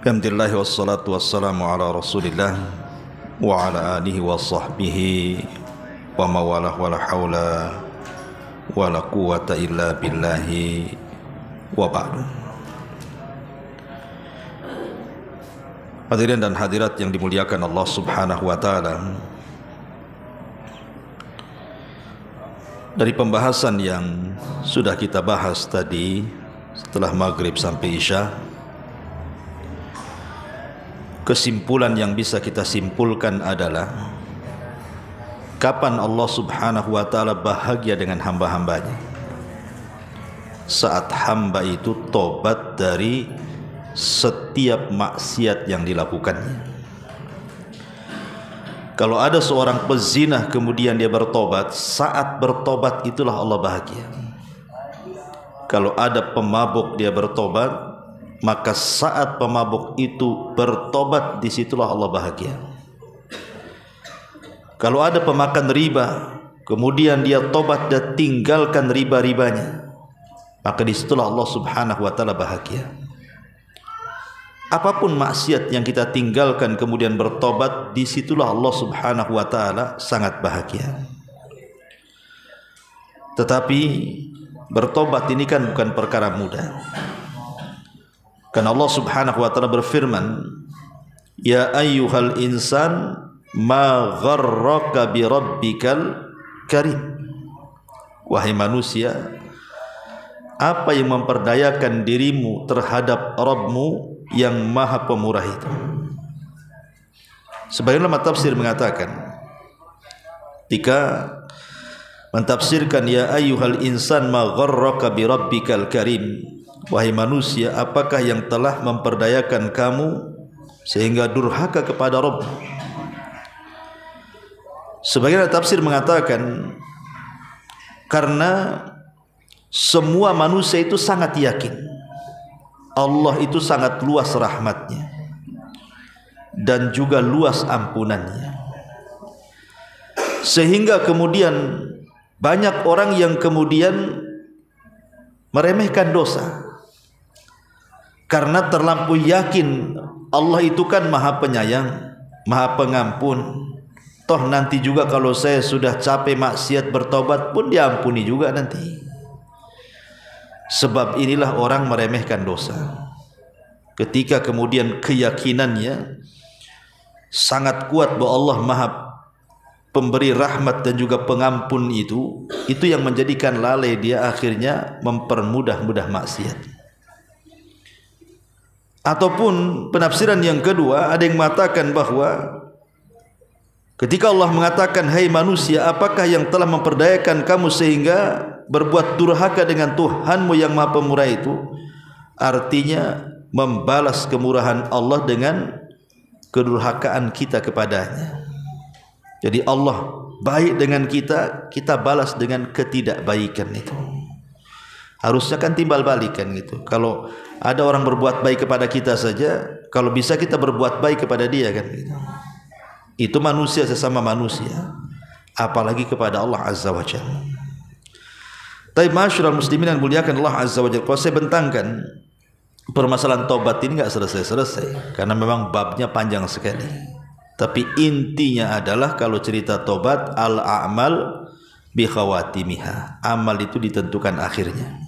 Alhamdulillah wassalatu wassalamu ala Rasulillah wa ala alihi wa sahbihi wa mawalah wa la hawla wa la quwata illa billahi wa ba'du. Hadirin dan hadirat yang dimuliakan Allah Subhanahu wa taala, dari pembahasan yang sudah kita bahas tadi setelah maghrib sampai isya, kesimpulan yang bisa kita simpulkan adalah kapan Allah Subhanahu wa taala bahagia dengan hamba-hambanya? Saat hamba itu tobat dari setiap maksiat yang dilakukannya. Kalau ada seorang pezina kemudian dia bertobat, saat bertobat itulah Allah bahagia. Kalau ada pemabuk dia bertobat, maka saat pemabuk itu bertobat, disitulah Allah bahagia. Kalau ada pemakan riba kemudian dia tobat dan tinggalkan riba-ribanya, maka disitulah Allah Subhanahu wa taala bahagia. Apapun maksiat yang kita tinggalkan kemudian bertobat, disitulah Allah Subhanahu wa taala sangat bahagia. Tetapi bertobat ini kan bukan perkara mudah. Karena Allah Subhanahu wa taala berfirman, "Ya ayyuhal insan ma gharraka bi rabbikal karim." Wahai manusia, apa yang memperdayakan dirimu terhadap Rabbmu yang maha pemurah itu? Sebagian ulama tafsir mengatakan, ketika mentafsirkan ya ayyuhal insan ma gharraka bi rabbikal karim, wahai manusia, apakah yang telah memperdayakan kamu sehingga durhaka kepada Rabb? Sebagian tafsir mengatakan karena semua manusia itu sangat yakin Allah itu sangat luas rahmatnya dan juga luas ampunannya, sehingga kemudian banyak orang yang kemudian meremehkan dosa karena terlampau yakin Allah itu kan maha penyayang, maha pengampun. Toh nanti juga kalau saya sudah capek maksiat bertobat pun diampuni juga nanti. Sebab inilah orang meremehkan dosa. Ketika kemudian keyakinannya sangat kuat bahwa Allah maha pemberi rahmat dan juga pengampun, itu yang menjadikan lalai dia akhirnya mempermudah maksiat. Ataupun penafsiran yang kedua, ada yang mengatakan bahwa ketika Allah mengatakan, "Hai manusia, apakah yang telah memperdayakan kamu sehingga berbuat durhaka dengan Tuhanmu yang maha pemurah itu?" Artinya membalas kemurahan Allah dengan kedurhakaan kita kepadanya. Jadi Allah baik dengan kita, kita balas dengan ketidakbaikan itu. Harusnya kan timbal balik kan gitu. Kalau ada orang berbuat baik kepada kita saja, kalau bisa kita berbuat baik kepada dia kan gitu. Itu manusia sesama manusia, apalagi kepada Allah Azza wa Jalla. Tapi masyarakat muslimin yang muliakan Allah Azza wa Jalla, kalau saya bentangkan permasalahan tobat ini nggak selesai-selesai karena memang babnya panjang sekali. Tapi intinya adalah kalau cerita tobat, al-a'mal bi khawatimiha. Amal itu ditentukan akhirnya.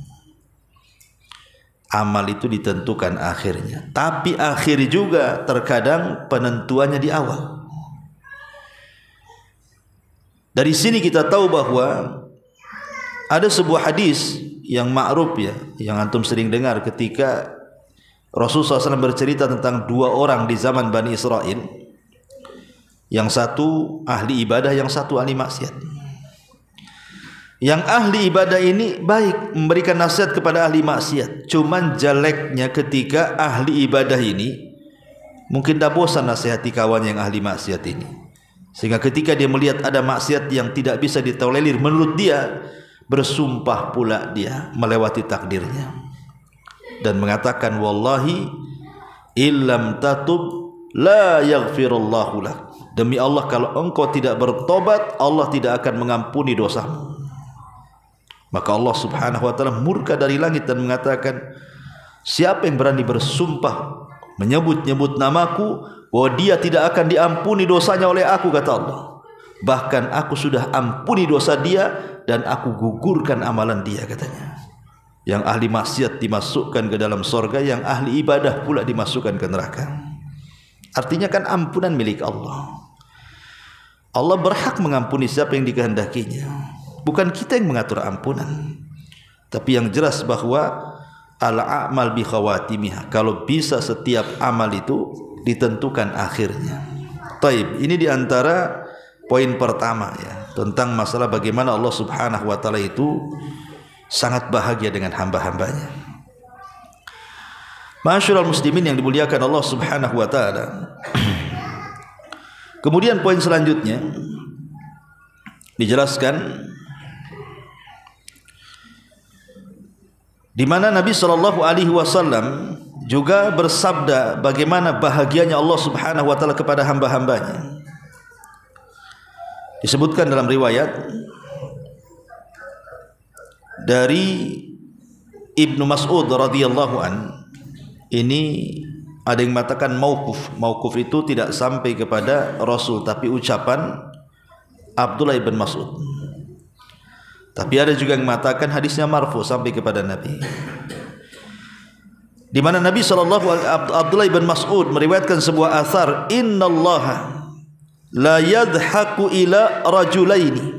Amal itu ditentukan akhirnya. Tapi akhir juga terkadang penentuannya di awal. Dari sini kita tahu bahwa ada sebuah hadis yang ma'ruf ya, yang antum sering dengar ketika Rasulullah SAW bercerita tentang dua orang di zaman Bani Israel. Yang satu ahli ibadah, yang satu ahli maksiat. Yang ahli ibadah ini baik memberikan nasihat kepada ahli maksiat. Cuman jeleknya ketika ahli ibadah ini mungkin dah bosan nasihati kawan yang ahli maksiat ini, sehingga ketika dia melihat ada maksiat yang tidak bisa ditolerir menurut dia, bersumpah pula dia melewati takdirnya dan mengatakan, "Wallahi illam tatub la yaghfirullahu lak." Demi Allah, kalau engkau tidak bertobat, Allah tidak akan mengampuni dosamu. Maka Allah Subhanahu wa taala murka dari langit dan mengatakan, siapa yang berani bersumpah menyebut-nyebut namaku, bahwa dia tidak akan diampuni dosanya oleh aku, kata Allah. Bahkan aku sudah ampuni dosa dia dan aku gugurkan amalan dia, katanya. Yang ahli maksiat dimasukkan ke dalam sorga, yang ahli ibadah pula dimasukkan ke neraka. Artinya kan ampunan milik Allah. Allah berhak mengampuni siapa yang dikehendakinya. Bukan kita yang mengatur ampunan. Tapi yang jelas bahwa al-a'mal bi khawatimiha, kalau bisa setiap amal itu ditentukan akhirnya. Taib, ini diantara poin pertama ya, tentang masalah bagaimana Allah Subhanahu wa taala itu sangat bahagia dengan hamba-hambanya. Ma'asyiral muslimin yang dimuliakan Allah Subhanahu wa taala. Kemudian poin selanjutnya dijelaskan di mana Nabi sallallahu alaihi wasallam juga bersabda bagaimana bahagianya Allah Subhanahu wa taala kepada hamba-hambanya. Disebutkan dalam riwayat dari Ibnu Mas'ud radhiyallahu an, ini ada yang mengatakan mauquf. Mauquf itu tidak sampai kepada Rasul, tapi ucapan Abdullah bin Mas'ud. Tapi ada juga yang mengatakan hadisnya marfu sampai kepada Nabi. Di mana Nabi Abdullah bin Mas'ud meriwayatkan sebuah athar, innallaha la yadhaku ila rajulaini,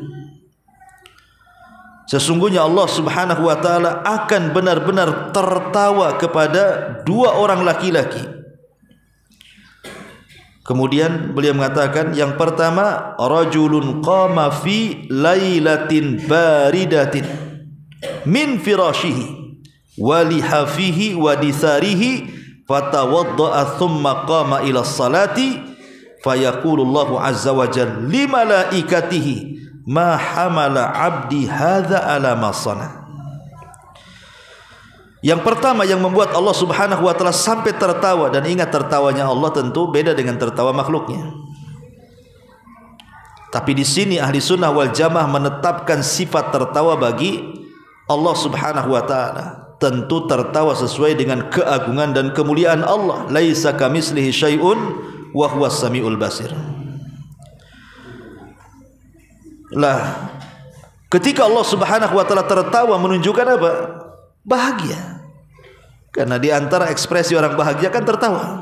sesungguhnya Allah Subhanahu wa taala akan benar-benar tertawa kepada dua orang laki-laki. Kemudian beliau mengatakan, yang pertama, rajulun qama fi lailatin baridatin min firashihi wa lihafihi wa disarihi fatawadda'a thumma qama ila salati fayaqulu Allahu azza wa jalla li malaikatihi ma hamala abdi hadza ala ma sana. Yang pertama yang membuat Allah Subhanahu wa taala sampai tertawa, dan ingat tertawanya Allah tentu beda dengan tertawa makhluknya. Tapi di sini ahli sunnah wal jamaah menetapkan sifat tertawa bagi Allah Subhanahu wa taala. Tentu tertawa sesuai dengan keagungan dan kemuliaan Allah. Laisa kamitslihi syai'un wa huwas samiul basir. Lah, ketika Allah Subhanahu wa taala tertawa menunjukkan apa? Bahagia. Karena di antara ekspresi orang bahagia kan tertawa.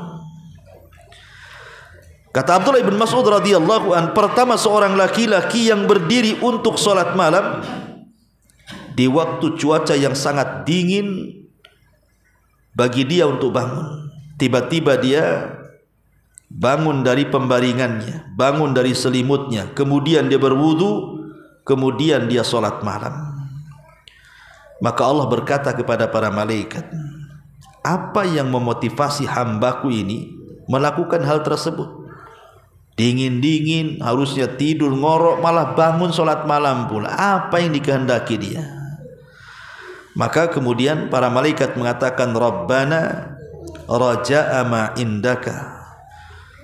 Kata Abdullah bin Mas'ud radhiyallahu an, pertama seorang laki-laki yang berdiri untuk salat malam di waktu cuaca yang sangat dingin bagi dia untuk bangun. Tiba-tiba dia bangun dari pembaringannya, bangun dari selimutnya, kemudian dia berwudu, kemudian dia salat malam. Maka Allah berkata kepada para malaikat, apa yang memotivasi hambaku ini melakukan hal tersebut? Dingin-dingin, harusnya tidur ngorok, malah bangun salat malam pula. Apa yang dikehendaki dia? Maka kemudian para malaikat mengatakan, Rabbana raja'a ma indaka.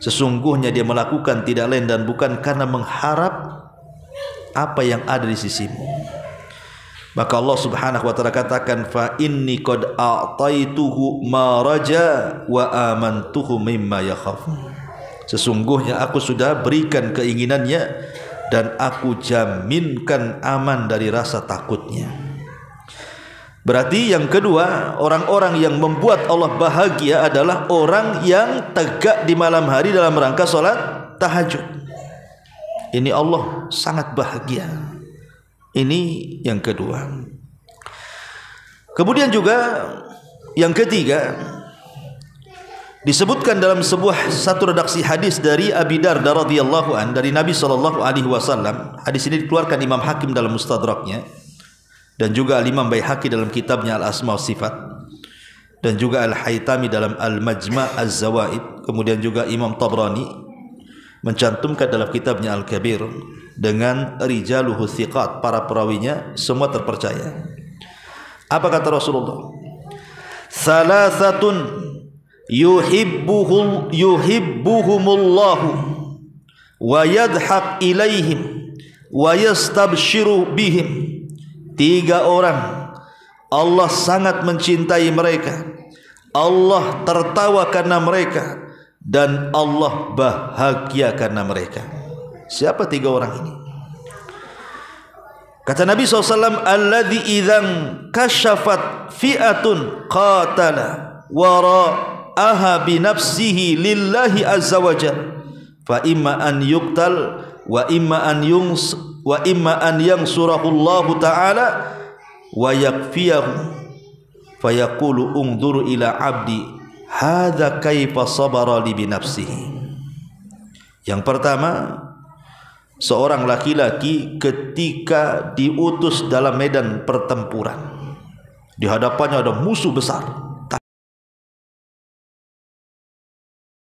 Sesungguhnya dia melakukan tidak lain dan bukan karena mengharap apa yang ada di sisimu. Maka Allah Subhanahu wa taala katakan, fa inni qad a'taituhu ma raja wa amantuhu mimma yakhaf. Sesungguhnya aku sudah berikan keinginannya dan aku jaminkan aman dari rasa takutnya. Berarti yang kedua, orang-orang yang membuat Allah bahagia adalah orang yang tegak di malam hari dalam rangka salat tahajud. Ini Allah sangat bahagia. Ini yang kedua. Kemudian juga yang ketiga, disebutkan dalam satu redaksi hadis dari Abi Darda radhiyallahu an, dari Nabi sallallahu alaihi wasallam. Hadis ini dikeluarkan Imam Hakim dalam Mustadraknya, dan juga Al-Imam Baihaqi dalam kitabnya Al-Asma wa Sifat, dan juga Al-Haytami dalam Al-Majma' Az-Zawaid. Kemudian juga Imam Tabrani mencantumkan dalam kitabnya Al-Kabir dengan rijaluhu thiqat, para perawinya semua terpercaya. Apa kata Rasulullah? Salasatun yuhibbuhumullahu wa yadhaq ilaihim wa yastabshiru bihim. 3 orang Allah sangat mencintai mereka, Allah tertawa karena mereka, dan Allah bahagia karena mereka. Siapa tiga orang ini? Kata Nabi SAW, alladzi idzan kasyafat fi'atun qatala wara'aha binafsihi lillahi azza wa jalla fa imma an yuqtal wa imma an yansurahu Allah ta'ala wa yakfiyahu fayaqulu ungduru ila abdi hadza kaifa sabara li binafsihi. Yang pertama, seorang laki-laki ketika diutus dalam medan pertempuran, di hadapannya ada musuh besar,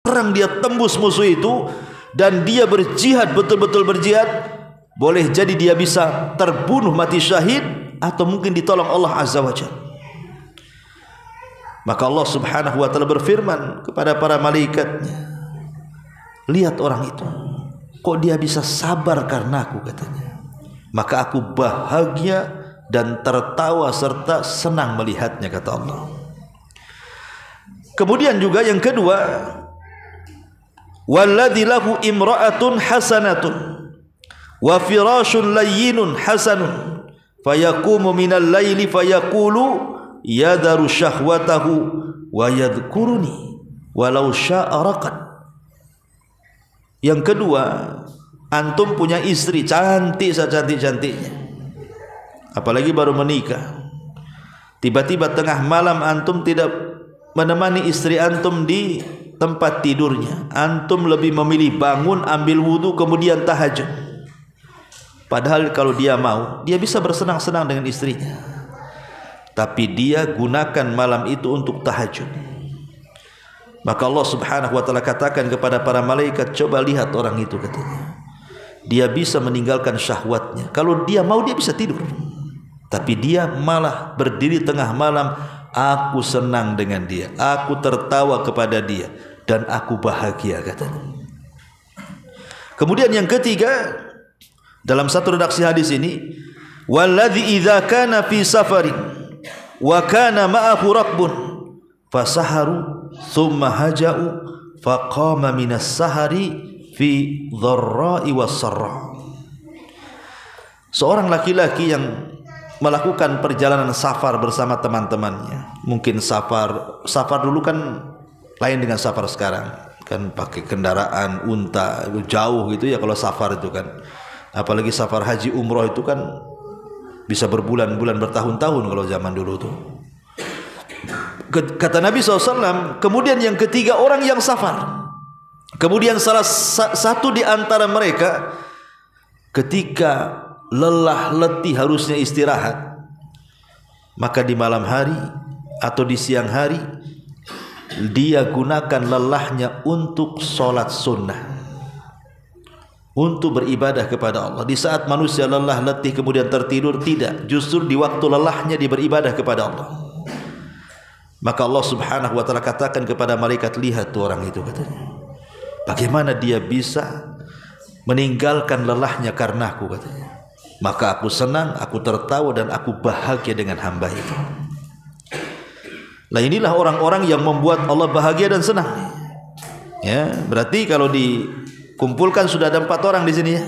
perang, dia tembus musuh itu dan dia berjihad, betul-betul berjihad. Boleh jadi dia bisa terbunuh mati syahid, atau mungkin ditolong Allah azza wa jalla. Maka Allah subhanahu wa ta'ala berfirman kepada para malaikatnya, lihat orang itu, kok dia bisa sabar karena aku, katanya. Maka aku bahagia dan tertawa serta senang melihatnya, kata Allah. Kemudian juga yang kedua, walladzi lahu imra'atun hasanatun wa firashun layyinun hasanun fayaqumu minal laili fayaqulu yadharu syahwatahu wa yadhkuruni walau sya'a raqad. Yang kedua, antum punya istri cantik secantik-cantiknya, apalagi baru menikah. Tiba-tiba tengah malam antum tidak menemani istri antum di tempat tidurnya. Antum lebih memilih bangun, ambil wudu, kemudian tahajud. Padahal kalau dia mau, dia bisa bersenang-senang dengan istrinya, tapi dia gunakan malam itu untuk tahajud. Maka Allah subhanahu wa ta'ala katakan kepada para malaikat, coba lihat orang itu, katanya. Dia bisa meninggalkan syahwatnya. Kalau dia mau, dia bisa tidur, tapi dia malah berdiri tengah malam. Aku senang dengan dia, aku tertawa kepada dia, dan aku bahagia, katanya. Kemudian yang ketiga, dalam satu redaksi hadis ini, walladzi idza kana fi safarin wa kana ma'ahu rakbun fasaharu thumma haja'u faqama minas sahari fi dharra'i was-sarra. Seorang laki-laki yang melakukan perjalanan safar bersama teman-temannya. Mungkin safar dulu kan lain dengan safar sekarang, kan pakai kendaraan unta jauh gitu ya kalau safar itu kan. Apalagi safar haji umroh itu kan bisa berbulan-bulan, bertahun-tahun kalau zaman dulu tuh. Kata Nabi SAW, kemudian yang ketiga orang yang safar. Kemudian salah satu di antara mereka ketika lelah letih harusnya istirahat, maka di malam hari atau di siang hari dia gunakan lelahnya untuk sholat sunnah, untuk beribadah kepada Allah. Di saat manusia lelah letih kemudian tertidur, tidak, justru di waktu lelahnya dia beribadah kepada Allah. Maka Allah subhanahu wa ta'ala katakan kepada malaikat, lihat tuh orang itu, katanya, bagaimana dia bisa meninggalkan lelahnya karena aku, katanya. Maka aku senang, aku tertawa, dan aku bahagia dengan hamba itu. Nah, inilah orang-orang yang membuat Allah bahagia dan senang. Ya, berarti kalau dikumpulkan sudah ada 4 orang di sini ya.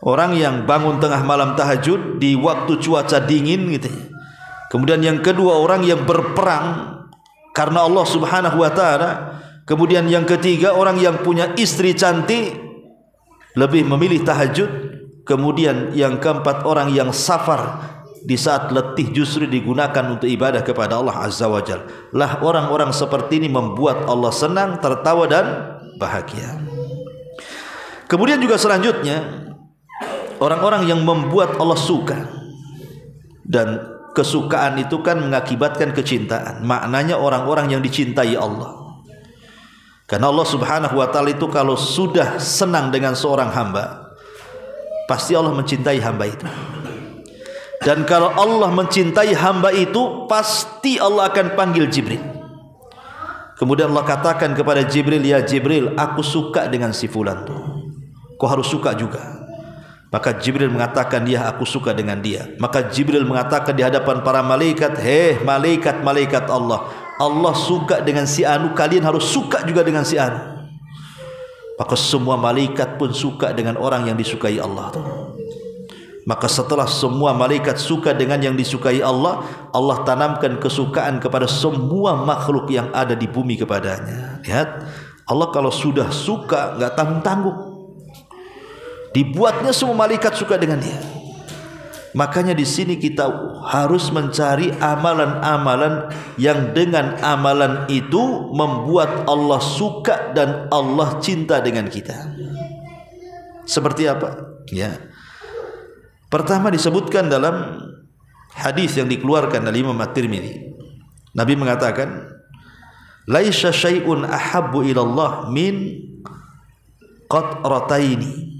Orang yang bangun tengah malam tahajud di waktu cuaca dingin gitu ya. Kemudian yang kedua, orang yang berperang karena Allah subhanahu wa ta'ala. Kemudian yang ketiga, orang yang punya istri cantik, lebih memilih tahajud. Kemudian yang keempat, orang yang safar, di saat letih justru digunakan untuk ibadah kepada Allah azza wa jalla. Lah orang-orang seperti ini membuat Allah senang, tertawa, dan bahagia. Kemudian juga selanjutnya, orang-orang yang membuat Allah suka. Dan kesukaan itu kan mengakibatkan kecintaan. Maknanya orang-orang yang dicintai Allah. Karena Allah subhanahu wa ta'ala itu kalau sudah senang dengan seorang hamba, pasti Allah mencintai hamba itu. Dan kalau Allah mencintai hamba itu, pasti Allah akan panggil Jibril. Kemudian Allah katakan kepada Jibril, ya Jibril, aku suka dengan si fulan tuh, kau harus suka juga. Maka Jibril mengatakan, ya aku suka dengan dia. Maka Jibril mengatakan di hadapan para malaikat, hei malaikat-malaikat Allah, Allah suka dengan si anu, kalian harus suka juga dengan si anu. Maka semua malaikat pun suka dengan orang yang disukai Allah. Maka setelah semua malaikat suka dengan yang disukai Allah, Allah tanamkan kesukaan kepada semua makhluk yang ada di bumi kepadanya. Lihat, Allah kalau sudah suka nggak tanggung-tanggung, dibuatnya semua malaikat suka dengan dia. Makanya di sini kita harus mencari amalan-amalan yang dengan amalan itu membuat Allah suka dan Allah cinta dengan kita. Seperti apa? Ya. Pertama disebutkan dalam hadis yang dikeluarkan dari Imam At-Tirmidzi. Nabi mengatakan, "Laisa syai'un ahabbu ila Allah min qatrataini."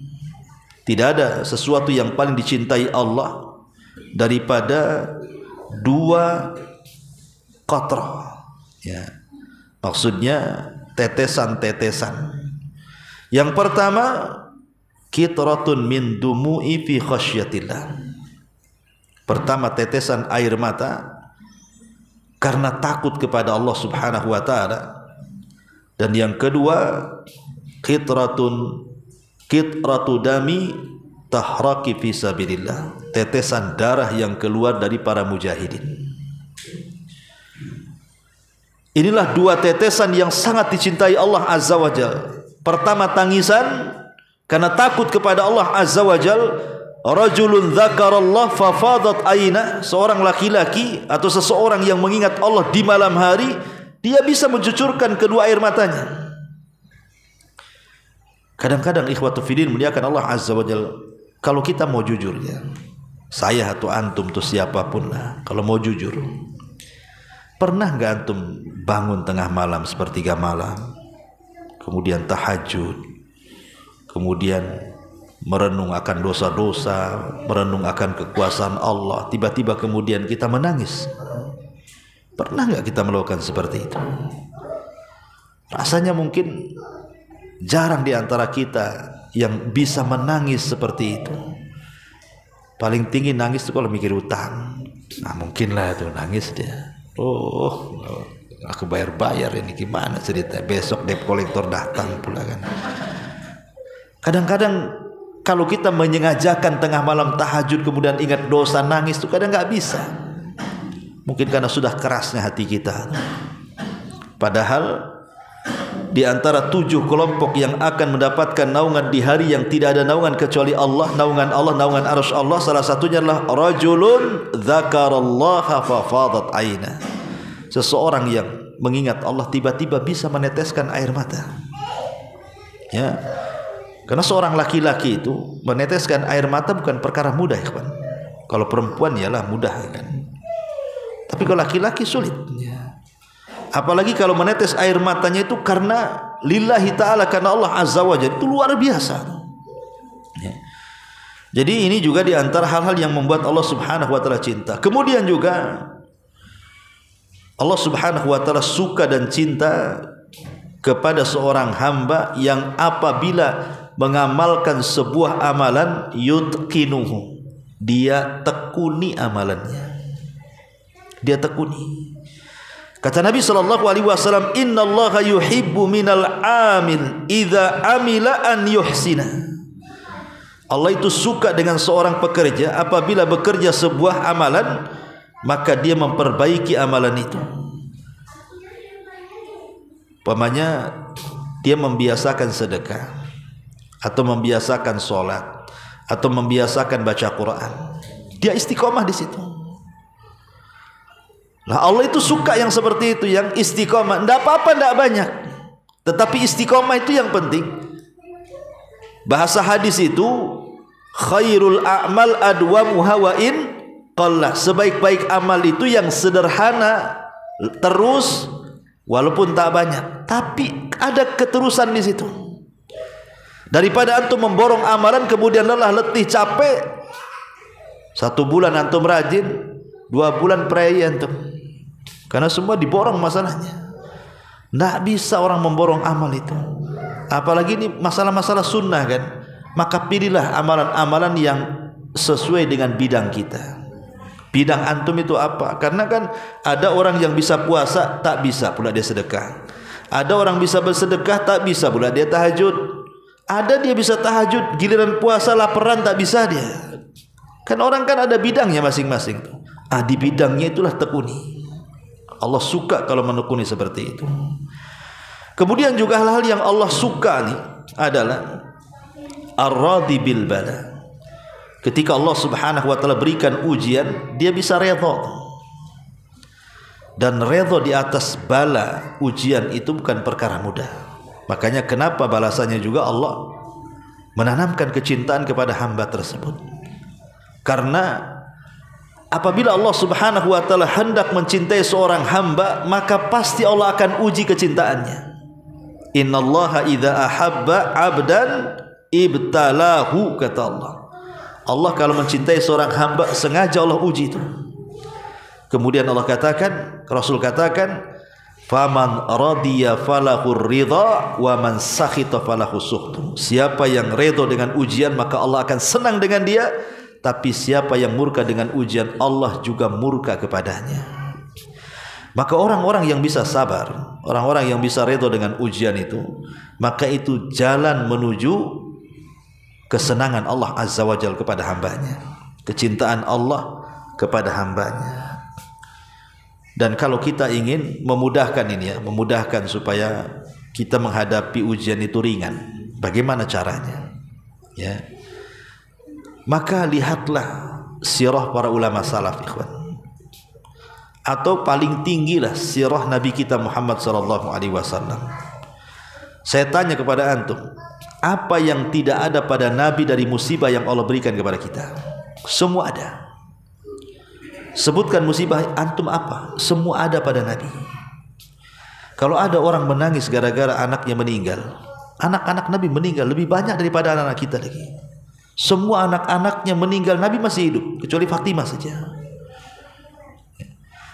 Tidak ada sesuatu yang paling dicintai Allah daripada dua qatrah. Ya. Maksudnya tetesan-tetesan. Yang pertama, qitratun min dumu'i fi khasyatillah. Pertama, tetesan air mata karena takut kepada Allah Subhanahu wa taala. Dan yang kedua, qitratu dami tahraki fi sabilillah, tetesan darah yang keluar dari para mujahidin. Inilah dua tetesan yang sangat dicintai Allah Azza wa Jalla. Pertama, tangisan karena takut kepada Allah Azza wa Jalla. Rajulun dzakarallah fafadat aina, seorang laki-laki atau seseorang yang mengingat Allah di malam hari, dia bisa mencucurkan kedua air matanya. Kadang-kadang ikhwatu fillah muliakan Allah Azza wa Jalla, kalau kita mau jujur ya, saya atau antum tuh siapapun lah, kalau mau jujur, pernah nggak antum bangun tengah malam, sepertiga malam, kemudian tahajud, kemudian merenung akan dosa-dosa, merenung akan kekuasaan Allah, tiba-tiba kemudian kita menangis? Pernah nggak kita melakukan seperti itu? Rasanya mungkin jarang di antara kita yang bisa menangis seperti itu. Paling tinggi nangis itu kalau mikir utang. Nah mungkin lah itu nangis dia. Oh, aku bayar-bayar ini gimana cerita? Besok debt collector datang pula kan. Kadang-kadang kalau kita menyengajakan tengah malam tahajud kemudian ingat dosa nangis itu kadang nggak bisa. Mungkin karena sudah kerasnya hati kita. Padahal di antara 7 kelompok yang akan mendapatkan naungan di hari yang tidak ada naungan kecuali Allah, naungan arsy Allah, salah satunya adalah rajulun dzakarallaha fafadat aina. Seseorang yang mengingat Allah tiba-tiba bisa meneteskan air mata. Ya. Karena seorang laki-laki itu meneteskan air mata bukan perkara mudah, ya kan? Kalau perempuan ialah mudah, kan? Tapi kalau laki-laki sulit. Ya. Apalagi kalau menetes air matanya itu karena lillahi ta'ala, karena Allah Azza wa Jalla, itu luar biasa. Ya. Jadi ini juga di antara hal-hal yang membuat Allah Subhanahu wa taala cinta. Kemudian juga Allah Subhanahu wa taala suka dan cinta kepada seorang hamba yang apabila mengamalkan sebuah amalan yutqinuhu, dia tekuni amalannya. Dia tekuni. Kata Nabi SAW, innallaha yuhibbu minal amil idza amila an yuhsina. Allah itu suka dengan seorang pekerja apabila bekerja sebuah amalan, maka dia memperbaiki amalan itu. Umpamanya dia membiasakan sedekah, atau membiasakan sholat, atau membiasakan baca Quran, dia istiqomah di situ. Nah Allah itu suka yang seperti itu, yang istiqomah. Tidak apa-apa, tidak banyak, tetapi istiqomah itu yang penting. Bahasa hadis itu khairul a'mal adwamuha wa in qalla. Sebaik-baik amal itu yang sederhana terus, walaupun tak banyak, tapi ada keterusan di situ. Daripada antum memborong amalan kemudian lelah, letih, capek, 1 bulan antum rajin, 2 bulan prei antum, karena semua diborong masalahnya. Tidak bisa orang memborong amal itu, apalagi ini masalah-masalah sunnah kan. Maka pilihlah amalan-amalan yang sesuai dengan bidang kita. Bidang antum itu apa? Karena kan ada orang yang bisa puasa tak bisa pula dia sedekah. Ada orang bisa bersedekah tak bisa pula dia tahajud. Ada dia bisa tahajud, giliran puasa laparan tak bisa dia. Kan orang kan ada bidangnya masing-masing tuh. Di bidangnya itulah tekuni. Allah suka kalau menekuni seperti itu. Kemudian juga hal-hal yang Allah suka nih adalah ar-radhi bil bala. Ketika Allah Subhanahu wa taala berikan ujian, dia bisa redha. Dan redha di atas bala ujian itu bukan perkara mudah. Makanya kenapa balasannya juga Allah menanamkan kecintaan kepada hamba tersebut. Karena apabila Allah Subhanahu wa taala hendak mencintai seorang hamba, maka pasti Allah akan uji kecintaannya. Innallaha idza ahabba 'abdan ibtalahu, kata Allah. Allah kalau mencintai seorang hamba sengaja Allah uji itu. Kemudian Allah katakan, Rasul katakan, faman radiya falahur ridha wa man sakhita falahu sukhtu. Siapa yang redha dengan ujian maka Allah akan senang dengan dia, tapi siapa yang murka dengan ujian Allah juga murka kepadanya. Maka orang-orang yang bisa sabar, orang-orang yang bisa redha dengan ujian itu, maka itu jalan menuju kesenangan Allah Azza wa Jalla kepada hambanya, kecintaan Allah kepada hambanya. Dan kalau kita ingin memudahkan ini ya, memudahkan supaya kita menghadapi ujian itu ringan, bagaimana caranya? Ya, maka lihatlah sirah para ulama salaf, ikhwan. Atau paling tinggilah sirah Nabi kita Muhammad sallallahu alaihi wasallam. Saya tanya kepada antum, apa yang tidak ada pada Nabi dari musibah yang Allah berikan kepada kita? Semua ada. Sebutkan musibah antum apa? Semua ada pada Nabi. Kalau ada orang menangis gara-gara anaknya meninggal, anak-anak Nabi meninggal lebih banyak daripada anak-anak kita lagi. Semua anak-anaknya meninggal, Nabi masih hidup, kecuali Fatimah saja.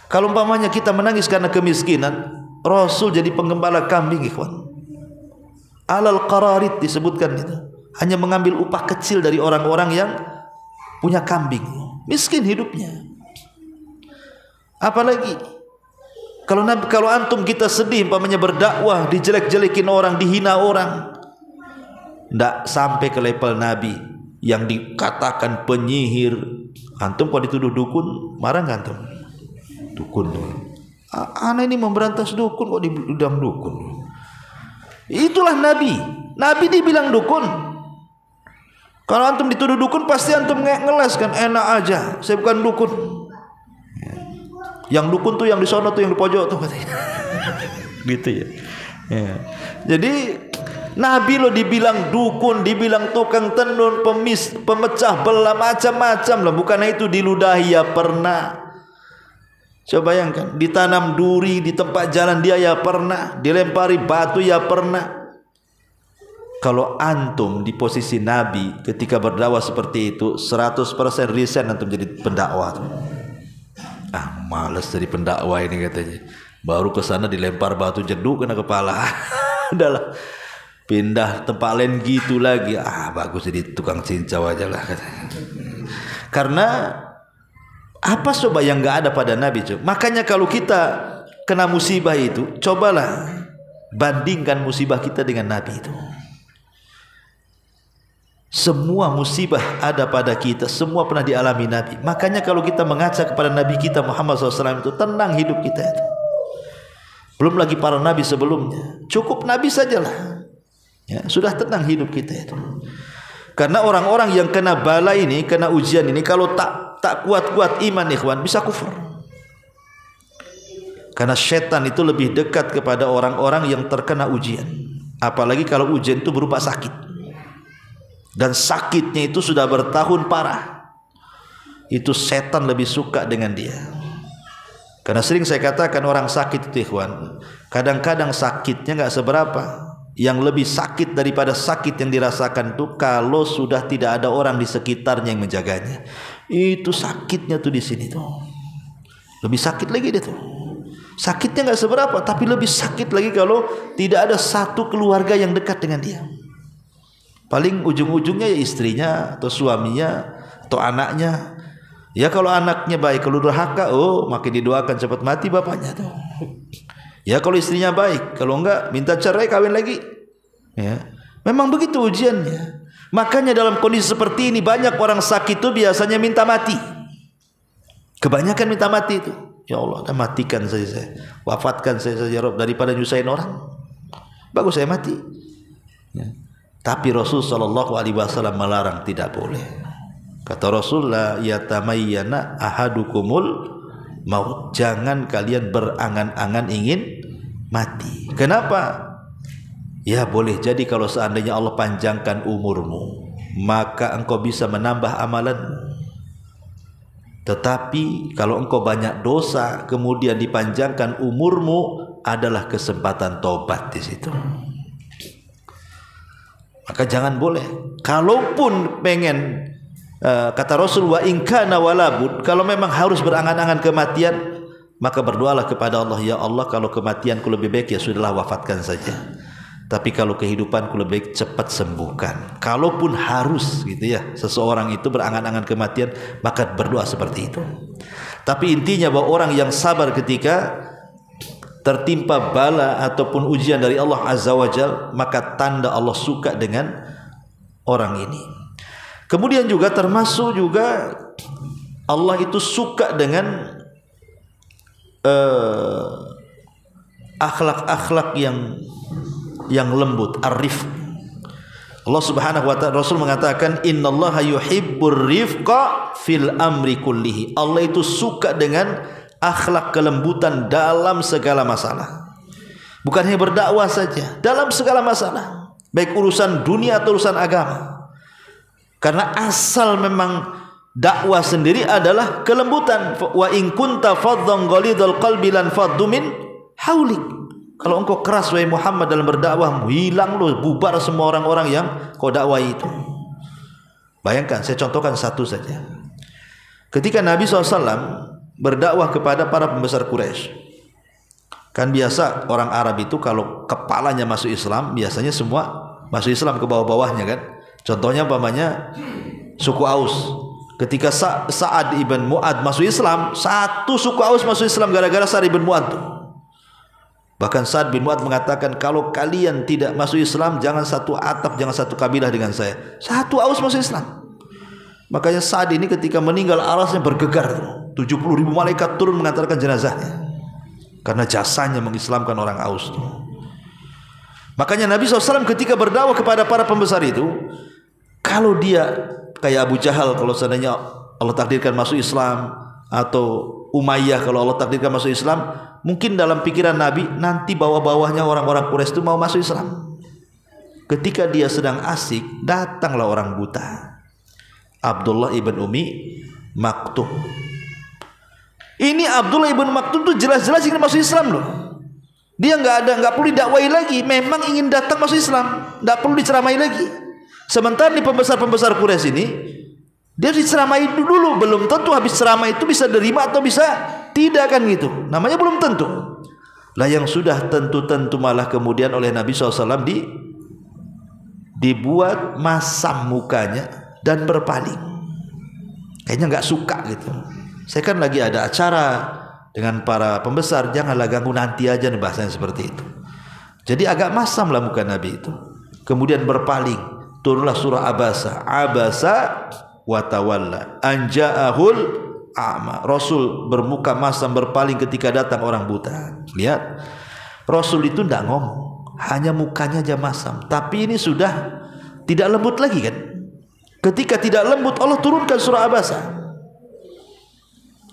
Kalau umpamanya kita menangis karena kemiskinan, Rasul jadi penggembala kambing, ikhwan. Alal qararit disebutkan itu, hanya mengambil upah kecil dari orang-orang yang punya kambing, miskin hidupnya. Apalagi kalau antum kita sedih umpamanya berdakwah dijelek-jelekin orang, dihina orang, ndak sampai ke level Nabi yang dikatakan penyihir. Antum kalau dituduh dukun marah nggak antum? Dukun, aneh ini memberantas dukun kok dibilang dukun. Itulah Nabi. Nabi dibilang dukun. Kalau antum dituduh dukun pasti antum ngeles kan, enak aja, saya bukan dukun. Yang dukun tuh yang di sono tuh, yang di pojok tuh katanya. Gitu ya. Ya. Jadi Nabi lo dibilang dukun, dibilang tukang tenun, pemecah belah, macam-macam lah. Bukannya itu diludahi ya pernah. Coba bayangkan, ditanam duri di tempat jalan dia ya pernah, dilempari batu ya pernah. Kalau antum di posisi Nabi ketika berdakwah seperti itu, 100% resign antum jadi pendakwah. Malas jadi pendakwah ini katanya. Baru ke sana dilempar batu jeduk kena kepala. Udahlah, pindah tempat lain gitu lagi. Bagus jadi tukang cincau aja lah katanya. Karena apa coba yang enggak ada pada Nabi coba? Makanya kalau kita kena musibah itu, cobalah bandingkan musibah kita dengan Nabi itu. Semua musibah ada pada kita, semua pernah dialami Nabi. Makanya kalau kita mengaca kepada Nabi kita Muhammad SAW itu, tenang hidup kita itu. Belum lagi para Nabi sebelumnya, cukup Nabi sajalah, ya, sudah tenang hidup kita itu. Karena orang-orang yang kena bala ini, kena ujian ini, kalau tak kuat-kuat iman ikhwan, bisa kufur. Karena setan itu lebih dekat kepada orang-orang yang terkena ujian. Apalagi kalau ujian itu berupa sakit, dan sakitnya itu sudah bertahun parah, itu setan lebih suka dengan dia. Karena sering saya katakan orang sakit itu ikhwan, kadang-kadang sakitnya nggak seberapa. Yang lebih sakit daripada sakit yang dirasakan itu kalau sudah tidak ada orang di sekitarnya yang menjaganya. Itu sakitnya tuh di sini tuh. Lebih sakit lagi dia tuh. Sakitnya nggak seberapa, tapi lebih sakit lagi kalau tidak ada satu keluarga yang dekat dengan dia. Paling ujung-ujungnya ya istrinya atau suaminya atau anaknya Ya kalau anaknya baik, kalau durhaka, oh makin didoakan cepat mati bapaknya tuh. Ya kalau istrinya baik, kalau enggak minta cerai kawin lagi. Ya, memang begitu ujiannya. Makanya dalam kondisi seperti ini banyak orang sakit itu biasanya minta mati. Kebanyakan minta mati itu. Ya Allah, matikan saja saya, wafatkan saya saja Rabb, daripada nyusahin orang. Bagus saya mati. Ya. Tapi Rasul sallallahu alaihi wasallam melarang, tidak boleh. Kata Rasul, la yatamayyana ahadukumul maut. Jangan kalian berangan-angan ingin mati. Kenapa? Ya boleh jadi kalau seandainya Allah panjangkan umurmu, maka engkau bisa menambah amalanmu. Tetapi kalau engkau banyak dosa kemudian dipanjangkan umurmu, adalah kesempatan tobat di situ. Maka jangan boleh. Kalaupun pengen, kata Rasul, wa in kana walabud, kalau memang harus berangan-angan kematian, maka berdoalah kepada Allah, ya Allah kalau kematianku lebih baik ya sudahlah wafatkan saja. Tapi kalau kehidupanku lebih baik cepat sembuhkan. Kalaupun harus gitu ya, seseorang itu berangan-angan kematian, maka berdoa seperti itu. Tapi intinya bahwa orang yang sabar ketika tertimpa bala ataupun ujian dari Allah Azza wa Jal, maka tanda Allah suka dengan orang ini. Kemudian juga termasuk juga Allah itu suka dengan akhlak-akhlak yang lembut, arif. Allah Subhanahu wa taala, Rasul mengatakan innallaha yuhibbur rifqa fil amri kullihi. Allah itu suka dengan akhlak kelembutan dalam segala masalah. Bukan hanya berdakwah saja, dalam segala masalah, baik urusan dunia atau urusan agama. Karena asal memang dakwah sendiri adalah kelembutan. Wa in kunta faddan ghalidul qalbi lan faddu min haulik. Kalau engkau keras wahai Muhammad dalam berdakwah, hilang loh, bubar semua orang-orang yang kau dakwah itu. Bayangkan, saya contohkan satu saja. Ketika Nabi SAW berdakwah kepada para pembesar Quraisy, kan biasa orang Arab itu kalau kepalanya masuk Islam, biasanya semua masuk Islam ke bawah-bawahnya kan. Contohnya umpamanya suku Aus. Ketika Sa'ad ibn Mu'ad masuk Islam, satu suku Aus masuk Islam gara-gara Sa'ad ibn Mu'ad tuh. Bahkan Sa'ad bin Mu'ad mengatakan, kalau kalian tidak masuk Islam, jangan satu atap, jangan satu kabilah dengan saya. Satu Aus masuk Islam. Makanya Sa'ad ini ketika meninggal arasnya bergegar, 70.000 malaikat turun mengantarkan jenazahnya, karena jasanya mengislamkan orang Aus itu. Makanya Nabi SAW ketika berdakwah kepada para pembesar itu, kalau dia kayak Abu Jahal, kalau seandainya Allah takdirkan masuk Islam, atau Umayyah kalau Allah takdirkan masuk Islam, mungkin dalam pikiran Nabi nanti bawah-bawahnya orang-orang Quraisy itu mau masuk Islam. Ketika dia sedang asik, datanglah orang buta, Abdullah ibn Umi Maktum. Ini Abdullah ibn Maktum tuh jelas-jelas ingin masuk Islam loh. Dia nggak perlu didakwahi lagi, memang ingin datang masuk Islam, nggak perlu diceramai lagi. Sementara di pembesar-pembesar Quraisy ini, dia diceramai dulu, belum tentu habis ceramah itu bisa terima atau bisa tidak kan gitu. Namanya belum tentu. Lah yang sudah tentu-tentu malah kemudian oleh Nabi SAW dibuat masam mukanya dan berpaling. Kayaknya nggak suka gitu. Saya kan lagi ada acara dengan para pembesar, janganlah ganggu, nanti aja nih bahasanya seperti itu. Jadi agak masam lah muka Nabi itu. Kemudian berpaling. Turunlah surah Abasa. Abasa wa tawalla anja'ahul a'ma. Rasul bermuka masam berpaling ketika datang orang buta. Lihat, Rasul itu tidak ngomong, hanya mukanya aja masam. Tapi ini sudah tidak lembut lagi kan. Ketika tidak lembut, Allah turunkan surah Abasa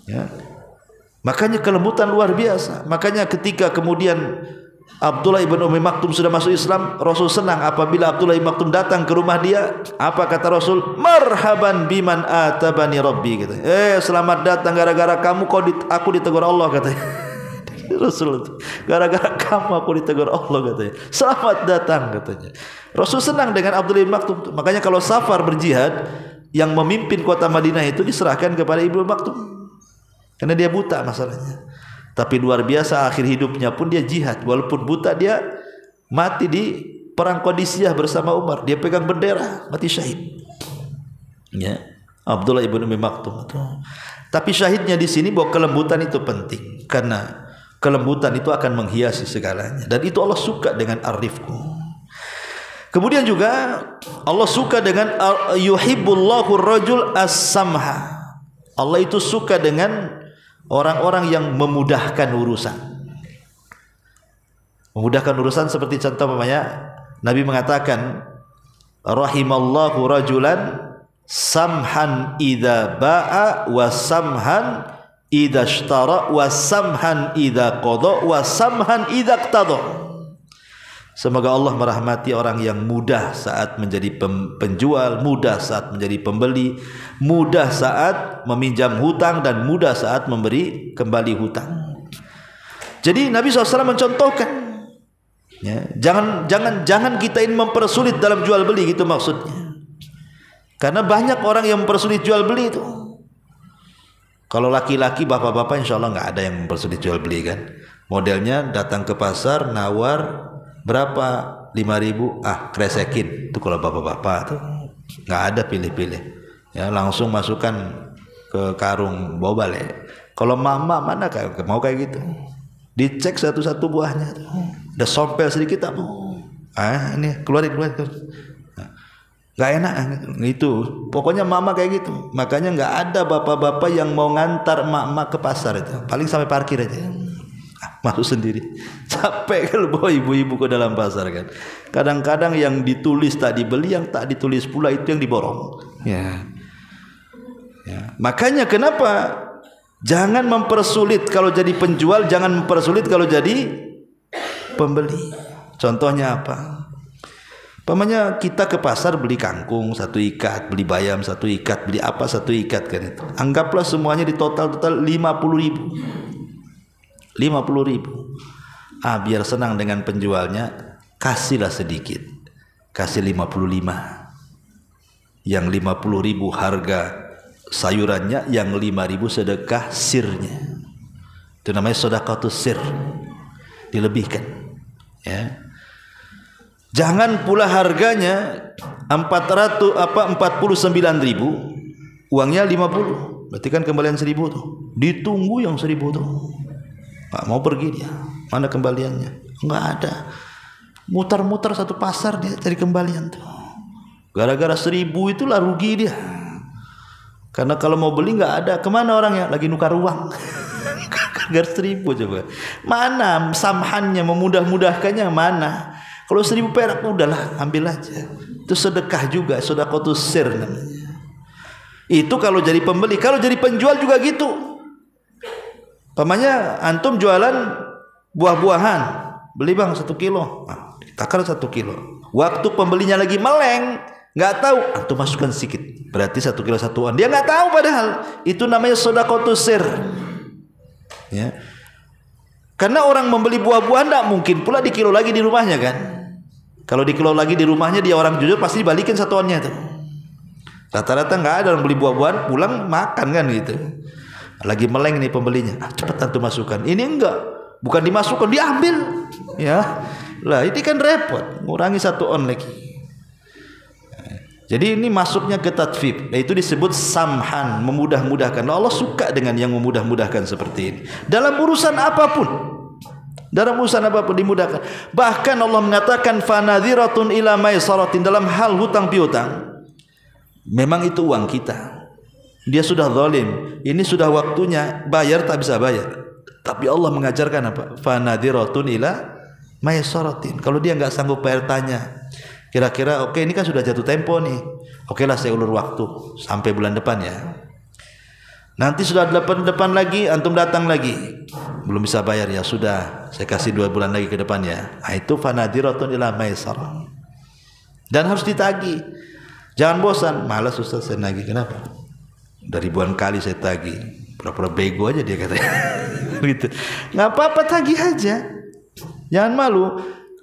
ya. Makanya kelembutan luar biasa. Makanya ketika kemudian Abdullah ibn Umi Maktum sudah masuk Islam, Rasul senang apabila Abdullah ibn Maktum datang ke rumah dia. Apa kata Rasul? Marhaban biman atabani Rabbi, gitu. Selamat datang, gara-gara kamu aku ditegur Allah, katanya. Rasul itu, gara-gara kamu aku ditegur Allah, katanya. Selamat datang, katanya. Rasul senang dengan Abdullah ibn Maktum. Makanya kalau safar berjihad, yang memimpin kota Madinah itu diserahkan kepada Ibnu Maktum, karena dia buta masalahnya. Tapi luar biasa, akhir hidupnya pun dia jihad. Walaupun buta, dia mati di perang Qadisiyah bersama Umar. Dia pegang bendera, mati syahid ya. Abdullah ibn Ummi Maktum. Tapi syahidnya di sini bahwa kelembutan itu penting, karena kelembutan itu akan menghiasi segalanya, dan itu Allah suka dengan ar-rifqu. Kemudian juga Allah suka dengan yuhibbullahu ar-rajul as-samha. Allah itu suka dengan orang-orang yang memudahkan urusan. Memudahkan urusan seperti contoh namanya Nabi mengatakan, rahimallahu rajulan samhan idza ba'a wa samhan idza ishtara wa samhan idza qada wa samhan idza iqtada. Semoga Allah merahmati orang yang mudah saat menjadi penjual, mudah saat menjadi pembeli, mudah saat meminjam hutang, dan mudah saat memberi kembali hutang. Jadi Nabi SAW mencontohkan, ya, jangan kita ini mempersulit dalam jual beli, gitu maksudnya. Karena banyak orang yang mempersulit jual beli itu. Kalau laki-laki, bapak-bapak insya Allah nggak ada yang mempersulit jual beli kan. Modelnya datang ke pasar, nawar berapa, 5.000, kresekin. Itu kalau bapak-bapak tuh nggak ada pilih-pilih, ya langsung masukkan ke karung, bawa balik. Kalau mama mana mau kayak gitu, dicek satu-satu buahnya tuh. Udah sompel sedikit apa, ini keluarin. Gak enak itu, pokoknya mama kayak gitu. Makanya nggak ada bapak-bapak yang mau ngantar emak-emak ke pasar itu, paling sampai parkir aja, masuk sendiri. Capek kalau bawa ibu-ibu ke dalam pasar kan. Kadang-kadang yang ditulis tak dibeli, yang tak ditulis pula itu yang diborong. Ya. Makanya kenapa jangan mempersulit kalau jadi penjual, jangan mempersulit kalau jadi pembeli. Contohnya apa? Pamannya kita ke pasar beli kangkung 1 ikat, beli bayam 1 ikat, beli apa 1 ikat kan itu. Anggaplah semuanya di total 50.000. 50.000. Biar senang dengan penjualnya, kasihlah sedikit. Kasih 55. Yang 50.000 harga sayurannya, yang 5.000 sedekah sirnya. Itu namanya sedekatus sir. Dilebihkan. Ya. Jangan pula harganya 49.000, uangnya 50. Berarti kan kembalian 1.000 tuh. Ditunggu yang 1.000 tuh. Nggak mau pergi dia. Mana kembaliannya? Nggak ada. Mutar-mutar satu pasar dia cari kembalian tuh. Gara-gara 1.000 itulah rugi dia. Karena kalau mau beli nggak ada. Kemana orangnya? Lagi nukar uang. Gara-gara 1.000 coba. Mana samhannya, memudah-mudahkannya mana? Kalau 1.000 perak udahlah, ambil aja. Itu sedekah juga, sedekatus sir namanya. Itu kalau jadi pembeli. Kalau jadi penjual juga gitu. Pamannya antum jualan buah-buahan, beli bang 1 kilo, takar 1 kilo. Waktu pembelinya lagi meleng, nggak tahu, antum masukkan sedikit, berarti 1 kilo satuan. Dia nggak tahu padahal itu namanya sedekatus sir. Ya. Karena orang membeli buah-buahan tidak mungkin pula dikilo lagi di rumahnya kan. Kalau dikilo lagi di rumahnya, dia orang jujur pasti dibalikin satuannya tuh. Rata-rata nggak ada orang beli buah-buahan pulang makan kan gitu. Lagi meleng nih pembelinya, cepat antum masukkan. Ini enggak, bukan dimasukkan, diambil. Ya, lah ini kan repot, ngurangi 1 on lagi. Jadi ini masuknya ke tatfif, itu disebut samhan, memudah-mudahkan. Allah suka dengan yang memudah-mudahkan seperti ini. Dalam urusan apapun. Dalam urusan apapun dimudahkan. Bahkan Allah mengatakan fanadhiratun ila maisaratin, dalam hal hutang piutang. Memang itu uang kita. Dia sudah zalim. Ini sudah waktunya bayar, tak bisa bayar. Tapi Allah mengajarkan apa? Fanadhiratun ila maisaratin. Kalau dia enggak sanggup bayar, tanya. Kira-kira oke, ini kan sudah jatuh tempo nih. Oke lah, saya ulur waktu sampai bulan depan ya. Nanti sudah depan lagi, antum datang lagi, belum bisa bayar, ya sudah, saya kasih 2 bulan lagi ke depan ya. Itu fanadiratun ila maisarah. Dan harus ditagih. Jangan bosan, malas Ustaz saya nagih. Kenapa? Udah ribuan kali saya tagih. Pura-pura bego aja dia katanya. Gitu. Nggak apa-apa, tagih aja. Jangan malu.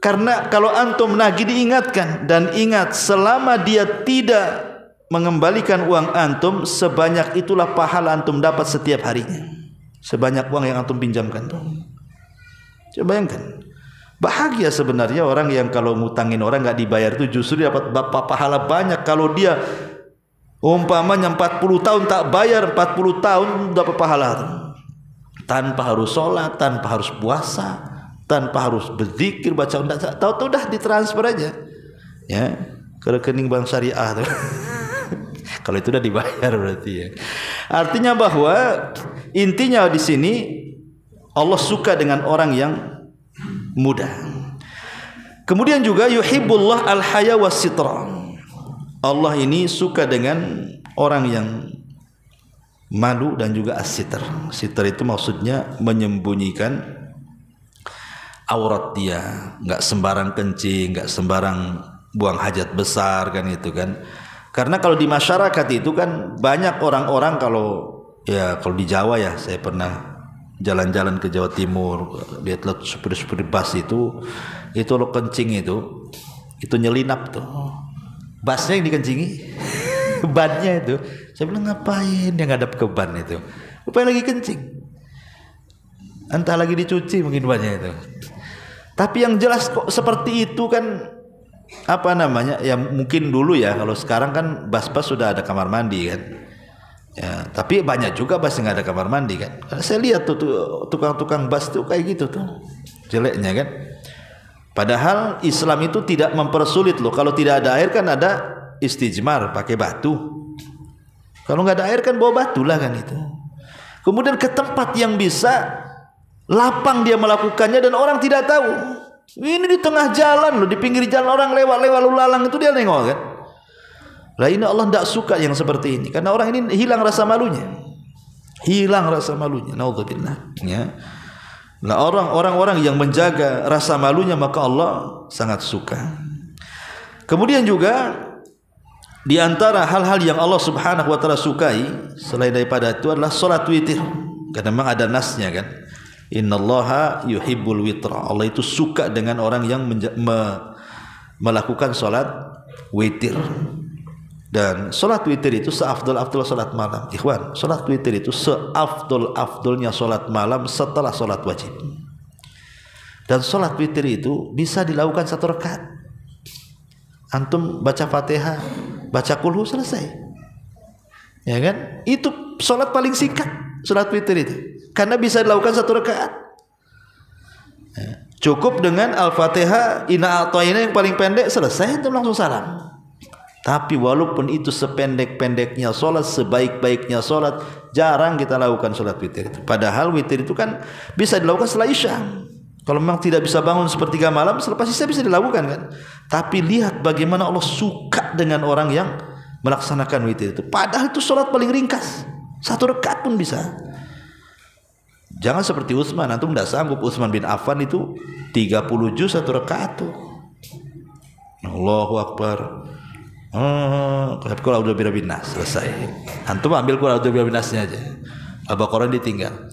Karena kalau antum nagih diingatkan, dan ingat selama dia tidak mengembalikan uang antum, sebanyak itulah pahala antum dapat setiap harinya. Sebanyak uang yang antum pinjamkan tuh. Coba bayangkan. Bahagia sebenarnya orang yang kalau ngutangin orang nggak dibayar itu justru dapat pahala banyak. Kalau dia Umpamanya 40 tahun tak bayar, 40 tahun dapat pahala tanpa harus sholat, tanpa harus puasa, tanpa harus berzikir, baca tahu-tahu dah ditransfer aja ya ke rekening bank syariah tuh. Kalau itu udah dibayar berarti ya. Artinya bahwa intinya di sini Allah suka dengan orang yang mudah. Kemudian juga yuhibbullah al-haya was-sitra. Allah ini suka dengan orang yang malu dan juga as-sitr. Sitr itu maksudnya menyembunyikan aurat dia, enggak sembarang kencing, enggak sembarang buang hajat besar kan itu kan. Karena kalau di masyarakat itu kan banyak orang-orang kalau di Jawa ya, saya pernah jalan-jalan ke Jawa Timur, lihat supir-supir bus itu lo kencing itu nyelinap tuh. Busnya yang dikencingi, bannya itu. Saya bilang ngapain dia ngadap ke ban itu? Rupanya lagi kencing. Entah lagi dicuci mungkin bannya itu. Tapi yang jelas kok seperti itu kan apa namanya? Ya mungkin dulu ya, kalau sekarang kan bus-bus sudah ada kamar mandi kan. Ya, tapi banyak juga bus yang nggak ada kamar mandi kan. Karena saya lihat tuh tukang-tukang bus tuh kayak gitu tuh. Jeleknya kan. Padahal Islam itu tidak mempersulit loh. Kalau tidak ada air kan ada istijmar pakai batu. Kalau nggak ada air kan bawa batu lah kan itu. Kemudian ke tempat yang bisa lapang dia melakukannya dan orang tidak tahu. Ini di tengah jalan loh, di pinggir jalan orang lewat lalu lalang itu dia nengok kan. Lah ini Allah tidak suka yang seperti ini karena orang ini hilang rasa malunya. Hilang rasa malunya. Naudzubillah. Ya. Nah orang-orang yang menjaga rasa malunya maka Allah sangat suka. Kemudian juga di antara hal-hal yang Allah Subhanahu wa taala sukai selain daripada itu adalah salat witir. Karena memang ada nasnya kan. Innallaha yuhibbul witra. Allah itu suka dengan orang yang melakukan salat witir. Dan salat witir itu seafdal-afdal salat malam. Ikhwan, salat witir itu seafdal-afdalnya salat malam setelah salat wajib. Dan salat witir itu bisa dilakukan 1 rakaat. Antum baca Fatihah, baca Qul Hu, selesai. Ya kan? Itu salat paling singkat, salat witir itu. Karena bisa dilakukan 1 rakaat. Ya. Cukup dengan Al-Fatihah, Inna a'tayna yang paling pendek, selesai antum langsung salam. Tapi walaupun itu sependek-pendeknya sholat, sebaik-baiknya sholat, jarang kita lakukan sholat witir itu. Padahal witir itu kan bisa dilakukan setelah isya. Kalau memang tidak bisa bangun sepertiga malam, selepas isya bisa dilakukan kan. Tapi lihat bagaimana Allah suka dengan orang yang melaksanakan witir itu. Padahal itu sholat paling ringkas, 1 rakaat pun bisa. Jangan seperti Utsman, antum tidak sanggup. Utsman bin Affan itu 30 juz 1 rakaat tuh. Allahu Akbar. Qul a'udzu birabbin nas, selesai. Antum ambil qul a'udzu birabbin nasnya aja. Al-Baqarah ditinggal.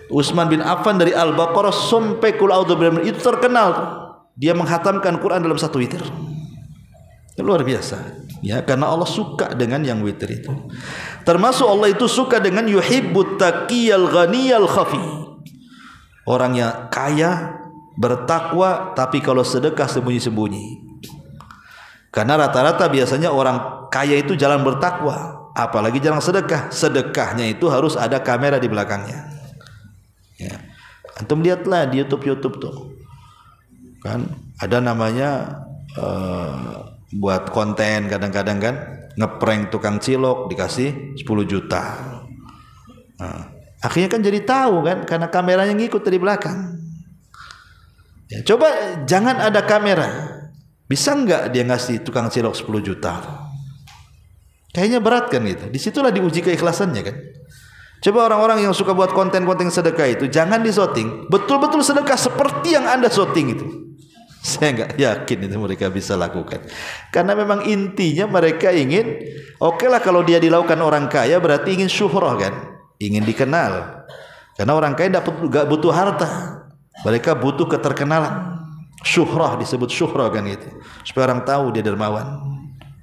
Utsman bin Affan dari Al-Baqarah sampai qul a'udzu birabbin itu terkenal. Dia menghatamkan Quran dalam 1 witir. Luar biasa. Ya, karena Allah suka dengan yang witir itu. Termasuk Allah itu suka dengan yuhibbut taqiyal ghaniyal khafi. Orang yang kaya, bertakwa tapi kalau sedekah sembunyi-sembunyi. Karena rata-rata biasanya orang kaya itu jalan bertakwa, apalagi jalan sedekah. Sedekahnya itu harus ada kamera di belakangnya. Ya. Antum lihatlah di YouTube tuh, kan ada namanya buat konten kadang-kadang kan ngeprank tukang cilok dikasih 10 juta. Nah, akhirnya kan jadi tahu kan karena kameranya ngikut dari belakang. Ya, coba jangan ada kamera. Bisa enggak dia ngasih tukang cilok 10 juta? Kayaknya berat kan gitu. Disitulah diuji keikhlasannya kan. Coba orang-orang yang suka buat konten-konten sedekah itu jangan disoting. Betul-betul sedekah seperti yang Anda syuting itu. Saya enggak yakin itu mereka bisa lakukan. Karena memang intinya mereka ingin, oke lah kalau dia dilakukan orang kaya berarti ingin syuhrah kan. Ingin dikenal. Karena orang kaya enggak butuh harta. Mereka butuh keterkenalan. Syuhrah, disebut syuhrah kan itu, supaya orang tahu dia dermawan,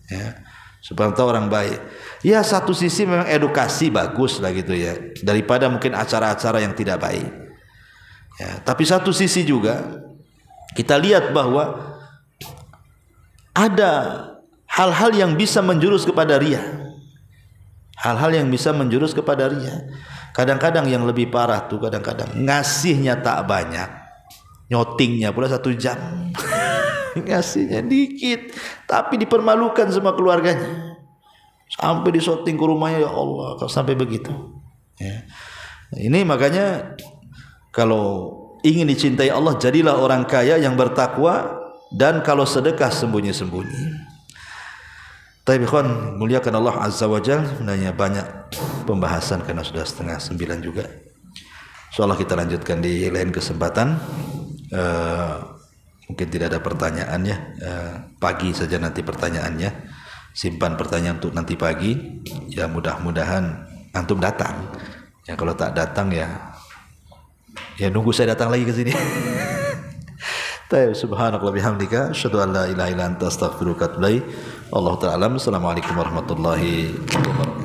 ya, supaya orang tahu orang baik. Ya satu sisi memang edukasi bagus lah gitu ya, daripada mungkin acara-acara yang tidak baik. Ya, tapi satu sisi juga kita lihat bahwa ada hal-hal yang bisa menjurus kepada riya. hal-hal yang bisa menjurus kepada riya. Kadang-kadang yang lebih parah tuh, kadang-kadang ngasihnya tak banyak, nyotingnya pula 1 jam. Ngasihnya dikit, tapi dipermalukan sama keluarganya. Sampai disoting ke rumahnya, ya Allah, kalau sampai begitu. Ya. Ini makanya kalau ingin dicintai Allah, jadilah orang kaya yang bertakwa, dan kalau sedekah sembunyi-sembunyi. Tapi ikhwan, muliakan Allah Azza wa Jalla. Sebenarnya banyak pembahasan karena sudah 8:30 juga. Insyaallah kita lanjutkan di lain kesempatan. Mungkin tidak ada pertanyaan ya. Pagi saja nanti pertanyaannya. Simpan pertanyaan untuk nanti pagi. Ya mudah-mudahan antum datang. Ya kalau tak datang ya nunggu saya datang lagi ke sini. Subhanakallah bihamdika asyhadu an la ilaha illa anta astaghfiruka wa atubu ilaik. Wallahu ta'ala. Assalamualaikum warahmatullahi wabarakatuh.